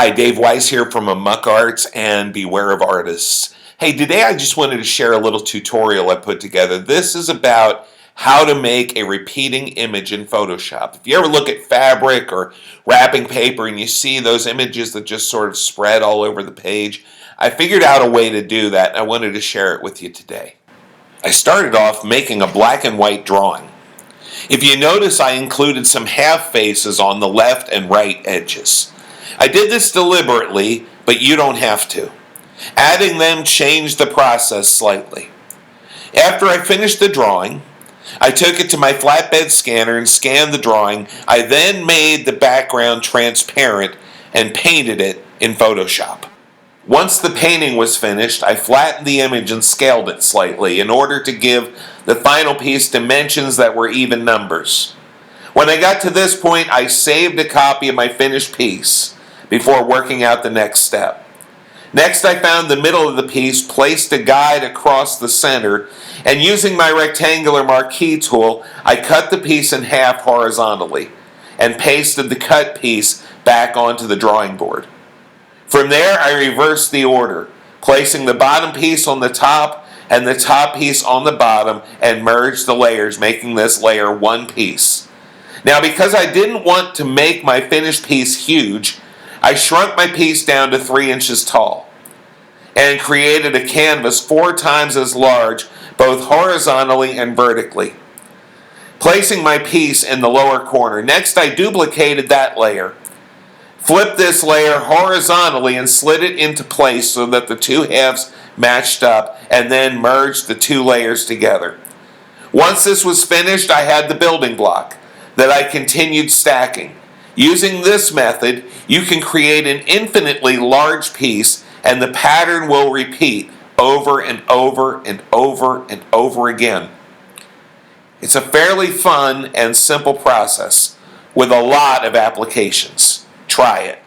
Hi, Dave Weiss here from AMoKArts and Beware of Artists. Hey, today I just wanted to share a little tutorial I put together. This is about how to make a repeating image in Photoshop. If you ever look at fabric or wrapping paper and you see those images that just sort of spread all over the page, I figured out a way to do that and I wanted to share it with you today. I started off making a black and white drawing. If you notice, I included some half faces on the left and right edges. I did this deliberately, but you don't have to. Adding them changed the process slightly. After I finished the drawing, I took it to my flatbed scanner and scanned the drawing. I then made the background transparent and painted it in Photoshop. Once the painting was finished, I flattened the image and scaled it slightly in order to give the final piece dimensions that were even numbers. When I got to this point, I saved a copy of my finished piece before working out the next step. Next, I found the middle of the piece, placed a guide across the center, and using my rectangular marquee tool, I cut the piece in half horizontally and pasted the cut piece back onto the drawing board. From there, I reversed the order, placing the bottom piece on the top and the top piece on the bottom, and merged the layers, making this layer one piece. Now, because I didn't want to make my finished piece huge, I shrunk my piece down to 3 inches tall and created a canvas 4 times as large, both horizontally and vertically, placing my piece in the lower corner. Next, I duplicated that layer, flipped this layer horizontally and slid it into place so that the two halves matched up, and then merged the two layers together. Once this was finished, I had the building block that I continued stacking. Using this method, you can create an infinitely large piece, and the pattern will repeat over and over and over and over again. It's a fairly fun and simple process with a lot of applications. Try it.